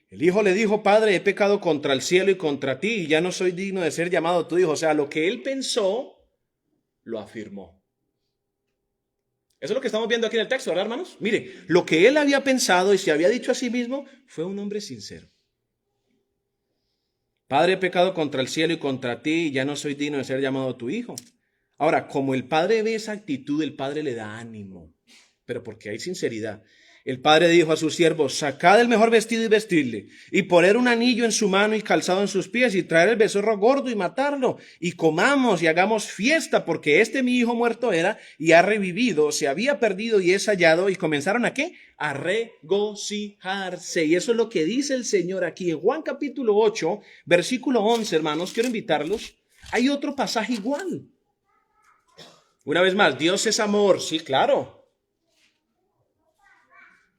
El hijo le dijo, Padre, he pecado contra el cielo y contra ti y ya no soy digno de ser llamado tu hijo. O sea, lo que él pensó lo afirmó. Eso es lo que estamos viendo aquí en el texto, ¿verdad, hermanos? Mire, lo que él había pensado y se había dicho a sí mismo fue un hombre sincero. Padre, he pecado contra el cielo y contra ti, y ya no soy digno de ser llamado tu hijo. Ahora, como el padre ve esa actitud, el padre le da ánimo, pero porque hay sinceridad. El padre dijo a sus siervos, sacad el mejor vestido y vestidle, y poner un anillo en su mano y calzado en sus pies, y traer el becerro gordo y matarlo, y comamos y hagamos fiesta, porque este mi hijo muerto era y ha revivido, se había perdido y es hallado. Y comenzaron ¿a qué? A regocijarse. Y eso es lo que dice el Señor aquí en Juan capítulo 8, versículo 11, hermanos. Quiero invitarlos. Hay otro pasaje igual. Una vez más, Dios es amor, sí, claro.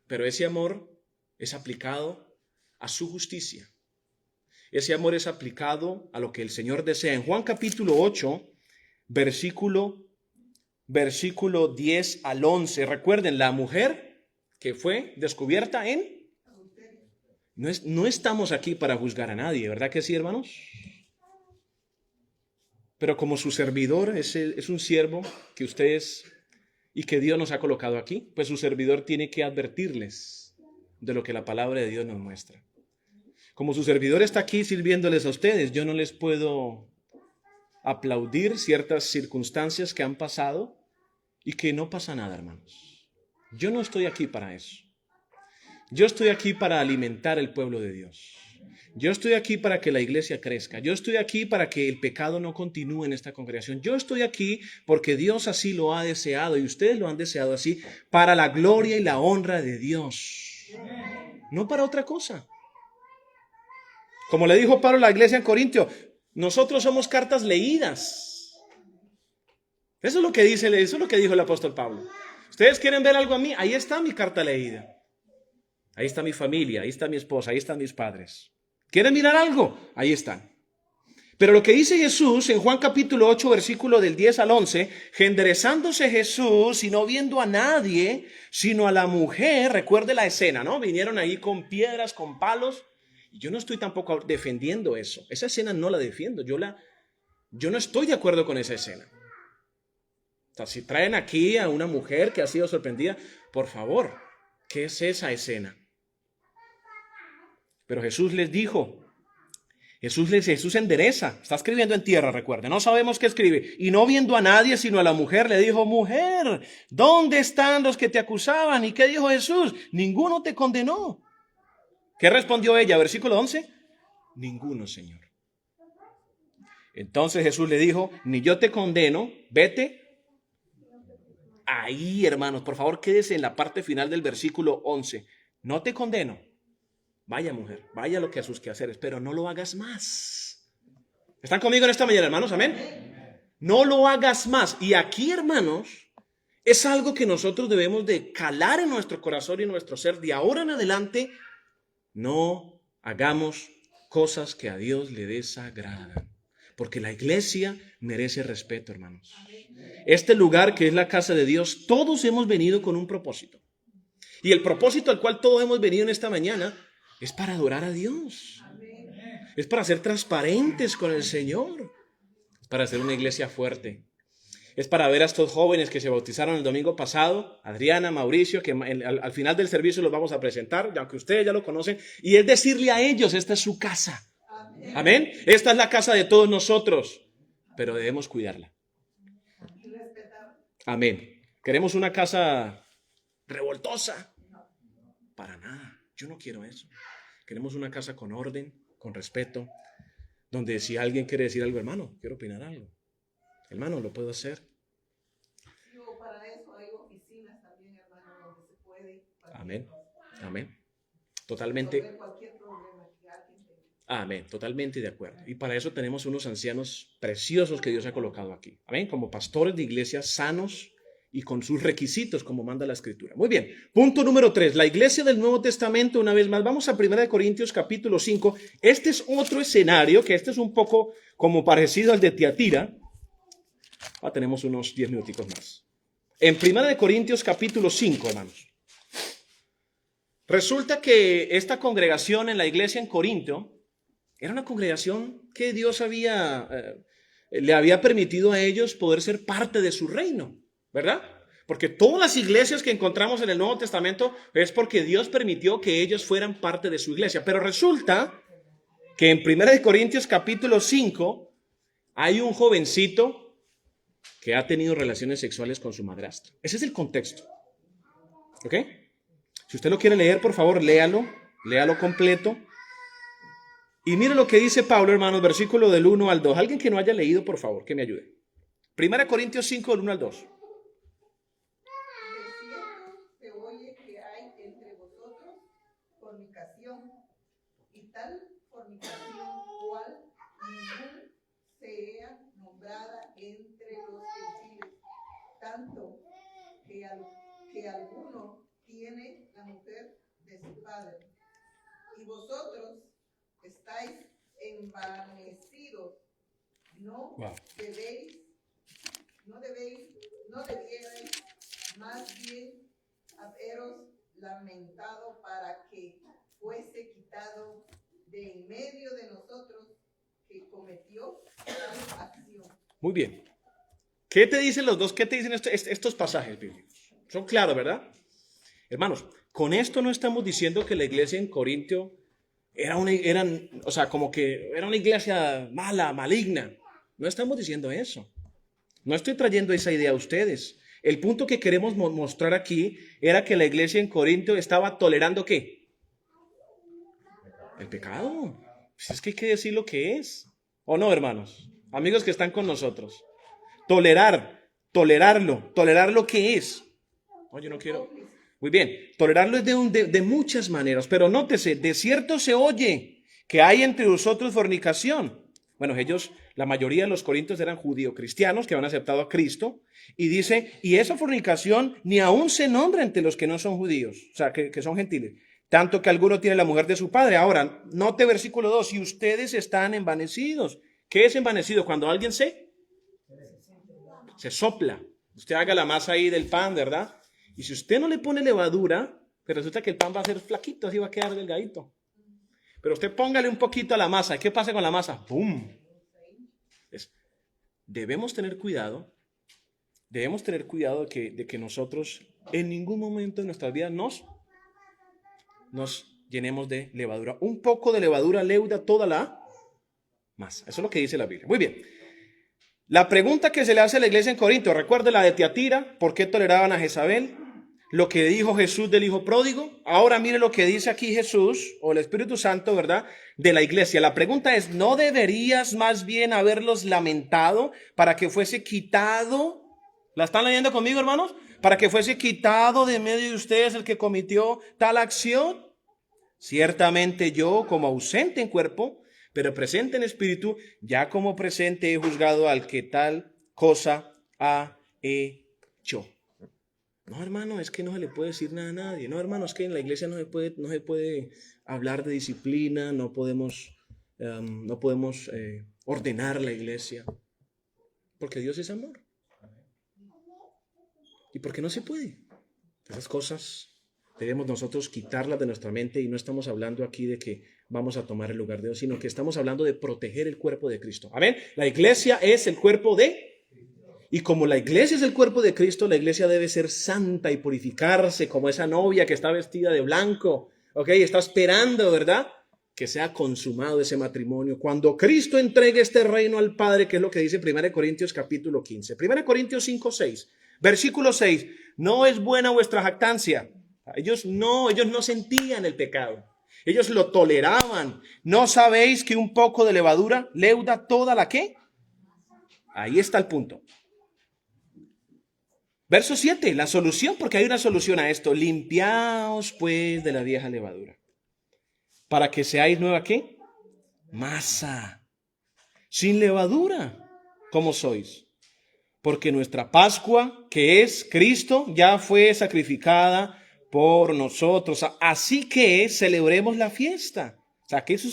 Pero ese amor es aplicado a su justicia. Ese amor es aplicado a lo que el Señor desea. En Juan capítulo 8, versículo 10 al 11. Recuerden, la mujer que fue descubierta en... No estamos aquí para juzgar a nadie, ¿verdad que sí, hermanos? Pero como su servidor es un siervo que ustedes... y que Dios nos ha colocado aquí, pues su servidor tiene que advertirles de lo que la palabra de Dios nos muestra. Como su servidor está aquí sirviéndoles a ustedes, yo no les puedo aplaudir ciertas circunstancias que han pasado y que no pasa nada, hermanos. Yo no estoy aquí para eso. Yo estoy aquí para alimentar el pueblo de Dios. Yo estoy aquí para que la iglesia crezca. Yo estoy aquí para que el pecado no continúe en esta congregación. Yo estoy aquí porque Dios así lo ha deseado y ustedes lo han deseado así para la gloria y la honra de Dios. No para otra cosa. Como le dijo Pablo a la iglesia en Corintio, nosotros somos cartas leídas. Eso es lo que dice, eso es lo que dijo el apóstol Pablo. ¿Ustedes quieren ver algo a mí? Ahí está mi carta leída. Ahí está mi familia, ahí está mi esposa, ahí están mis padres. ¿Quieren mirar algo? Ahí están. Pero lo que dice Jesús en Juan capítulo 8, versículo del 10 al 11, enderezándose Jesús y no viendo a nadie, sino a la mujer, recuerde la escena, ¿no? Vinieron ahí con piedras, con palos, y yo no estoy tampoco defendiendo eso. Esa escena no la defiendo, yo no estoy de acuerdo con esa escena. O sea, si traen aquí a una mujer que ha sido sorprendida, por favor, ¿qué es esa escena? Pero Jesús les dijo, Jesús endereza, está escribiendo en tierra, recuerde, no sabemos qué escribe, y no viendo a nadie sino a la mujer, le dijo, mujer, ¿dónde están los que te acusaban? ¿Y qué dijo Jesús? Ninguno te condenó. ¿Qué respondió ella? Versículo 11, ninguno, Señor. Entonces Jesús le dijo, ni yo te condeno, vete. Ahí, hermanos, por favor, quédese en la parte final del versículo 11, no te condeno. Vaya mujer, vaya lo que a sus quehaceres, pero no lo hagas más. ¿Están conmigo en esta mañana, hermanos? Amén. No lo hagas más. Y aquí, hermanos, es algo que nosotros debemos de calar en nuestro corazón y en nuestro ser. De ahora en adelante, no hagamos cosas que a Dios le desagradan. Porque la iglesia merece respeto, hermanos. Este lugar que es la casa de Dios, todos hemos venido con un propósito. Y el propósito al cual todos hemos venido en esta mañana es para adorar a Dios. Es para ser transparentes con el Señor. Es para ser una iglesia fuerte. Es para ver a estos jóvenes que se bautizaron el domingo pasado, Adriana, Mauricio, que al final del servicio los vamos a presentar, aunque ustedes ya lo conocen, y es decirle a ellos, esta es su casa. Amén. Esta es la casa de todos nosotros, pero debemos cuidarla. Amén. ¿Queremos una casa revoltosa? Para nada. Yo no quiero eso. Queremos una casa con orden, con respeto, donde si alguien quiere decir algo, hermano, quiero opinar algo. Hermano, lo puedo hacer. Para eso hay oficinas también, hermano, donde se puede. Amén. Amén. Totalmente. Amén. Totalmente de acuerdo. Y para eso tenemos unos ancianos preciosos que Dios ha colocado aquí. Amén. Como pastores de iglesias sanos y con sus requisitos, como manda la Escritura. Muy bien. Punto número 3. La iglesia del Nuevo Testamento, una vez más. Vamos a 1 Corintios capítulo 5. Este es otro escenario, que este es un poco como parecido al de Tiatira. Tenemos unos 10 minuticos más. En 1 Corintios capítulo 5, hermanos. Resulta que esta congregación en la iglesia en Corinto era una congregación que Dios había le había permitido a ellos poder ser parte de su reino, ¿verdad? Porque todas las iglesias que encontramos en el Nuevo Testamento es porque Dios permitió que ellos fueran parte de su iglesia. Pero resulta que en 1 Corintios capítulo 5 hay un jovencito que ha tenido relaciones sexuales con su madrastra. Ese es el contexto. ¿Ok? Si usted lo quiere leer, por favor, léalo completo. Y mire lo que dice Pablo, hermanos, versículo del 1 al 2. Alguien que no haya leído, por favor, que me ayude. 1 Corintios 5, del 1 al 2. De cierto se oye que hay entre vosotros fornicación, y tal fornicación cual ningún sea nombrada entre los gentiles, tanto que alguno tiene la mujer de su padre. Y vosotros estáis envanecidos, no debierais más bien haberos lamentado para que fuese quitado de en medio de nosotros que cometió tal acción. Muy bien. ¿Qué te dicen los dos? ¿Qué te dicen estos pasajes bíblicos? Son claros, ¿verdad? Hermanos, con esto no estamos diciendo que la iglesia en Corintio era una iglesia mala, maligna. No estamos diciendo eso. No estoy trayendo esa idea a ustedes. El punto que queremos mostrar aquí era que la iglesia en Corintio estaba tolerando ¿qué? El pecado. Pues es que hay que decir lo que es. ¿O no, hermanos? Amigos que están con nosotros. Tolerar lo que es. Oye, no quiero. Muy bien, tolerarlo es de muchas maneras, pero nótese, de cierto se oye que hay entre vosotros fornicación. Bueno, la mayoría de los corintios eran judío-cristianos que habían aceptado a Cristo, y dice, y esa fornicación ni aún se nombra entre los que no son judíos, o sea, que son gentiles, tanto que alguno tiene la mujer de su padre. Ahora, note versículo 2, si ustedes están envanecidos. ¿Qué es envanecido? Cuando alguien se sopla. Usted haga la masa ahí del pan, ¿verdad? Y si usted no le pone levadura, pues resulta que el pan va a ser flaquito, así va a quedar delgadito. Pero usted póngale un poquito a la masa. ¿Qué pasa con la masa? ¡Bum! Debemos tener cuidado de que nosotros en ningún momento de nuestra vida nos llenemos de levadura. Un poco de levadura leuda toda la masa. Eso es lo que dice la Biblia. Muy bien. La pregunta que se le hace a la iglesia en Corinto, recuerde la de Tiatira, ¿por qué toleraban a Jezabel? Lo que dijo Jesús del hijo pródigo. Ahora mire lo que dice aquí Jesús, o el Espíritu Santo, ¿verdad? De la iglesia. La pregunta es, ¿no deberías más bien haberlos lamentado para que fuese quitado? ¿La están leyendo conmigo, hermanos? Para que fuese quitado de medio de ustedes el que cometió tal acción. Ciertamente yo, como ausente en cuerpo, pero presente en espíritu, ya como presente he juzgado al que tal cosa ha hecho. No, hermano, es que no se le puede decir nada a nadie. No, hermano, es que en la iglesia no se puede hablar de disciplina, no podemos ordenar la iglesia, porque Dios es amor. ¿Y por qué no se puede? Esas cosas debemos nosotros quitarlas de nuestra mente, y no estamos hablando aquí de que vamos a tomar el lugar de Dios, sino que estamos hablando de proteger el cuerpo de Cristo. Amén. La iglesia es el cuerpo y como la iglesia es el cuerpo de Cristo, la iglesia debe ser santa y purificarse como esa novia que está vestida de blanco, ¿ok? Está esperando, ¿verdad?, que sea consumado ese matrimonio. Cuando Cristo entregue este reino al Padre, que es lo que dice 1 Corintios capítulo 15. 1 Corintios 5, 6. Versículo 6. No es buena vuestra jactancia. Ellos no sentían el pecado. Ellos lo toleraban. ¿No sabéis que un poco de levadura leuda toda la qué? Ahí está el punto. Verso 7, la solución, porque hay una solución a esto. Limpiaos pues de la vieja levadura, para que seáis nueva ¿qué? Masa, sin levadura, como sois. Porque nuestra Pascua, que es Cristo, ya fue sacrificada por nosotros. Así que celebremos la fiesta. O sea, que eso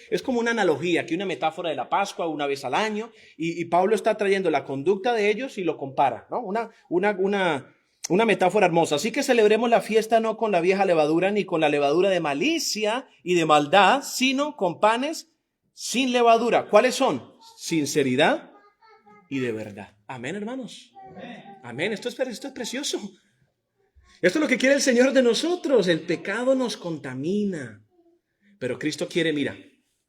es como una analogía, aquí una metáfora de la Pascua una vez al año, y Pablo está trayendo la conducta de ellos y lo compara, ¿no? Una metáfora hermosa. Así que celebremos la fiesta no con la vieja levadura, ni con la levadura de malicia y de maldad, sino con panes sin levadura. ¿Cuáles son? Sinceridad y de verdad. Amén, hermanos. Amén. Esto es precioso. Esto es lo que quiere el Señor de nosotros. El pecado nos contamina. Pero Cristo quiere,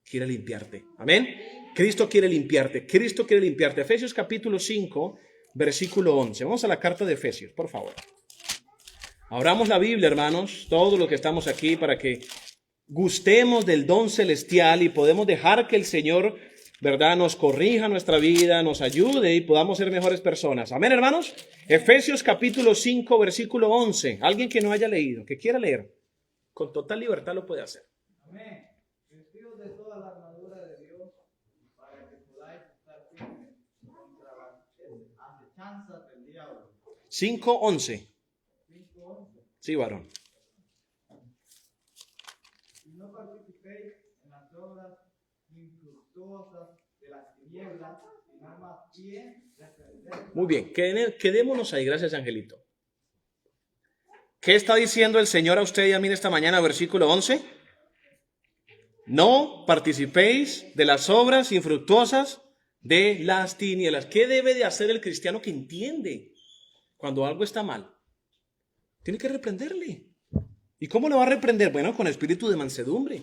quiere limpiarte. Amén. Cristo quiere limpiarte. Cristo quiere limpiarte. Efesios capítulo 5, versículo 11. Vamos a la carta de Efesios, por favor. Abramos la Biblia, hermanos, todos los que estamos aquí, para que gustemos del don celestial y podemos dejar que el Señor, ¿verdad?, nos corrija nuestra vida, nos ayude y podamos ser mejores personas. Amén, hermanos. Efesios capítulo 5, versículo 11. Alguien que no haya leído, que quiera leer, con total libertad lo puede hacer. Amén. Vestidos de toda la armadura de Dios para que podáis estar firmes contra las acechanzas del diablo. 5:11. 5:11. Sí, varón. Y no participéis en las obras infructuosas de las tinieblas, sino más bien defender. Muy bien, quedémonos ahí. Gracias, Angelito. ¿Qué está diciendo el Señor a usted y a mí esta mañana, versículo 11? No participéis de las obras infructuosas de las tinieblas. ¿Qué debe de hacer el cristiano que entiende cuando algo está mal? Tiene que reprenderle. ¿Y cómo le va a reprender? Bueno, con espíritu de mansedumbre.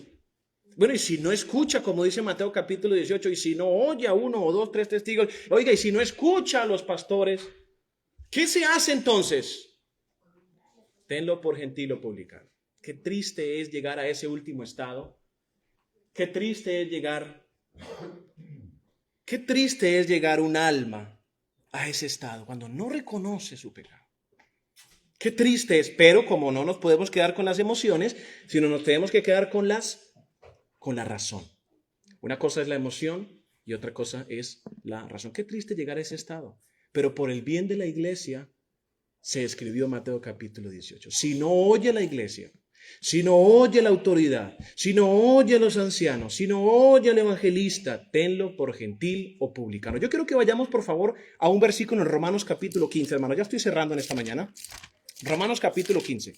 Bueno, y si no escucha, como dice Mateo capítulo 18, y si no oye a 1 o 2, 3 testigos, oiga, y si no escucha a los pastores, ¿qué se hace entonces? Tenlo por gentil o publicano. Qué triste es llegar a ese último estado. Qué triste es llegar un alma a ese estado cuando no reconoce su pecado. Qué triste es, pero como no nos podemos quedar con las emociones, sino nos tenemos que quedar con la razón. Una cosa es la emoción y otra cosa es la razón. Qué triste llegar a ese estado. Pero por el bien de la iglesia se escribió Mateo capítulo 18. Si no oye la iglesia, si no oye la autoridad, si no oye a los ancianos, si no oye al evangelista, tenlo por gentil o publicano. Yo quiero que vayamos, por favor, a un versículo en Romanos capítulo 15, hermano. Ya estoy cerrando en esta mañana. Romanos capítulo 15.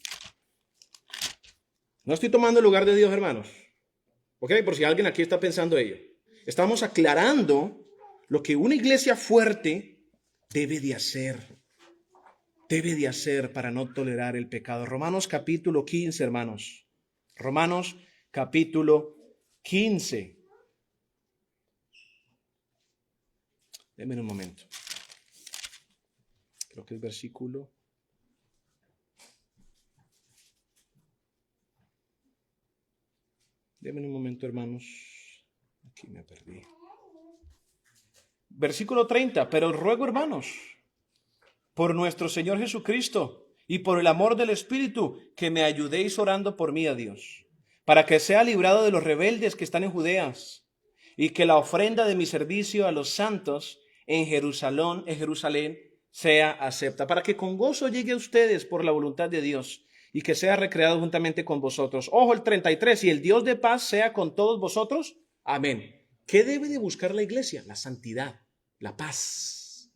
No estoy tomando el lugar de Dios, hermanos. ¿Ok? Por si alguien aquí está pensando ello. Estamos aclarando lo que una iglesia fuerte debe de hacer. Debe de hacer para no tolerar el pecado. Romanos capítulo 15, hermanos. Romanos capítulo 15. Denme un momento. Creo que es versículo. Denme un momento, hermanos. Aquí me perdí. Versículo 30. Pero ruego, hermanos, por nuestro Señor Jesucristo y por el amor del Espíritu, que me ayudéis orando por mí a Dios, para que sea librado de los rebeldes que están en Judeas, y que la ofrenda de mi servicio a los santos en Jerusalén sea acepta, para que con gozo llegue a ustedes por la voluntad de Dios, y que sea recreado juntamente con vosotros. Ojo, el 33, y el Dios de paz sea con todos vosotros. Amén. ¿Qué debe de buscar la iglesia? La santidad, la paz.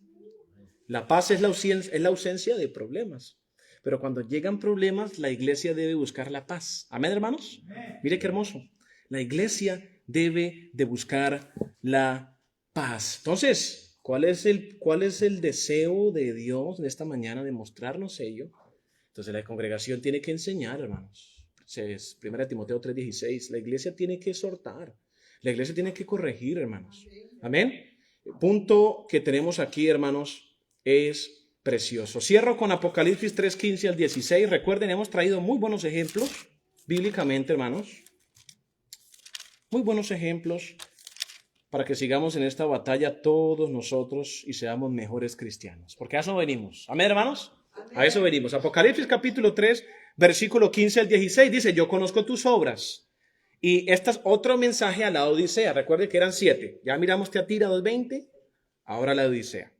La paz es la ausencia de problemas. Pero cuando llegan problemas, la iglesia debe buscar la paz. Amén, hermanos. Mire qué hermoso. La iglesia debe de buscar la paz. Entonces, ¿cuál es el deseo de Dios en esta mañana de mostrarnos ello? Entonces la congregación tiene que enseñar, hermanos. Es 1 Timoteo 3:16. La iglesia tiene que exhortar. La iglesia tiene que corregir, hermanos. Amén. El punto que tenemos aquí, hermanos, es precioso. Cierro con Apocalipsis 3:15 al 16. Recuerden, hemos traído muy buenos ejemplos bíblicamente, hermanos. Muy buenos ejemplos para que sigamos en esta batalla todos nosotros y seamos mejores cristianos. Porque a eso venimos. Amén, hermanos. A eso venimos. Apocalipsis capítulo 3, versículo 15 al 16 dice: yo conozco tus obras. Y este es otro mensaje a la Odisea. Recuerde que eran 7. Ya miramos Teatira 2:20. Ahora la Odisea.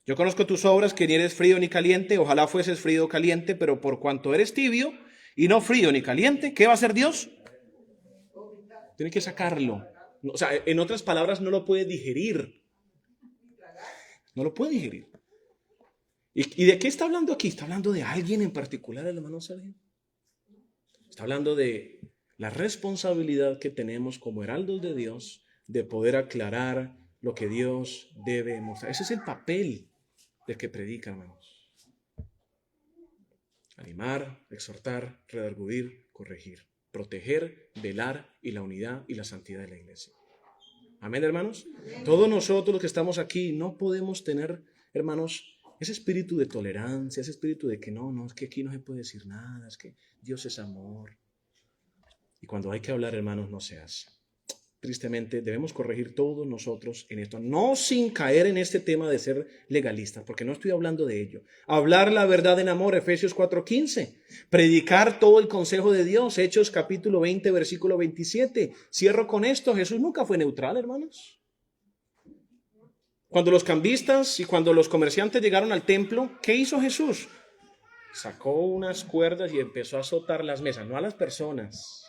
Yo conozco tus obras, que ni eres frío ni caliente. Ojalá fueses frío o caliente, pero por cuanto eres tibio y no frío ni caliente, ¿qué va a hacer Dios? Tiene que sacarlo. O sea, en otras palabras, no lo puede digerir. No lo puede digerir. ¿Y de qué está hablando aquí? Está hablando de alguien en particular, el hermano Sergio. Está hablando de la responsabilidad que tenemos como heraldos de Dios de poder aclarar lo que Dios debe mostrar. Ese es el papel del que predica, hermanos. Animar, exhortar, redarguir, corregir, proteger, velar y la unidad y la santidad de la iglesia. Amén, hermanos. Todos nosotros los que estamos aquí no podemos tener, hermanos, ese espíritu de tolerancia, ese espíritu de que no, es que aquí no se puede decir nada, es que Dios es amor. Y cuando hay que hablar, hermanos, no se hace. Tristemente, debemos corregir todos nosotros en esto, no sin caer en este tema de ser legalistas, porque no estoy hablando de ello. Hablar la verdad en amor, Efesios 4:15. Predicar todo el consejo de Dios, Hechos capítulo 20, versículo 27. Cierro con esto, Jesús nunca fue neutral, hermanos. Cuando los cambistas y cuando los comerciantes llegaron al templo, ¿qué hizo Jesús? Sacó unas cuerdas y empezó a azotar las mesas, no a las personas,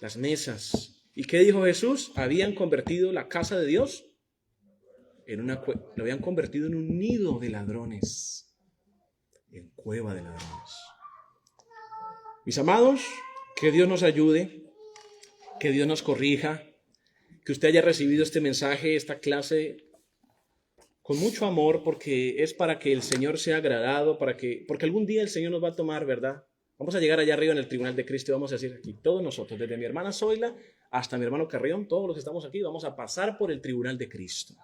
las mesas. ¿Y qué dijo Jesús? Habían convertido la casa de Dios lo habían convertido en un nido de ladrones, en cueva de ladrones. Mis amados, que Dios nos ayude, que Dios nos corrija, que usted haya recibido este mensaje, esta clase con mucho amor, porque es para que el Señor sea agradado, porque algún día el Señor nos va a tomar, ¿verdad? Vamos a llegar allá arriba en el tribunal de Cristo y vamos a decir aquí, todos nosotros, desde mi hermana Zoila hasta mi hermano Carrión, todos los que estamos aquí, vamos a pasar por el tribunal de Cristo.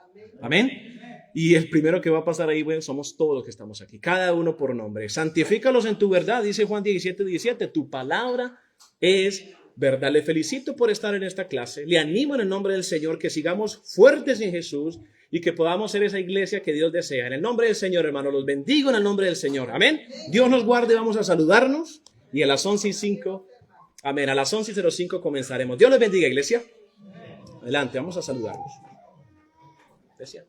Amén. Y el primero que va a pasar ahí, bueno, somos todos los que estamos aquí, cada uno por nombre. Santifícalos en tu verdad, dice Juan 17:17, tu palabra es verdad. Le felicito por estar en esta clase, le animo en el nombre del Señor que sigamos fuertes en Jesús y que podamos ser esa iglesia que Dios desea. En el nombre del Señor, hermano, los bendigo en el nombre del Señor. Amén. Dios nos guarde, vamos a saludarnos y a las 11:05, amén, a las 11:05 comenzaremos. Dios les bendiga, iglesia. Adelante, vamos a saludarnos. Iglesia.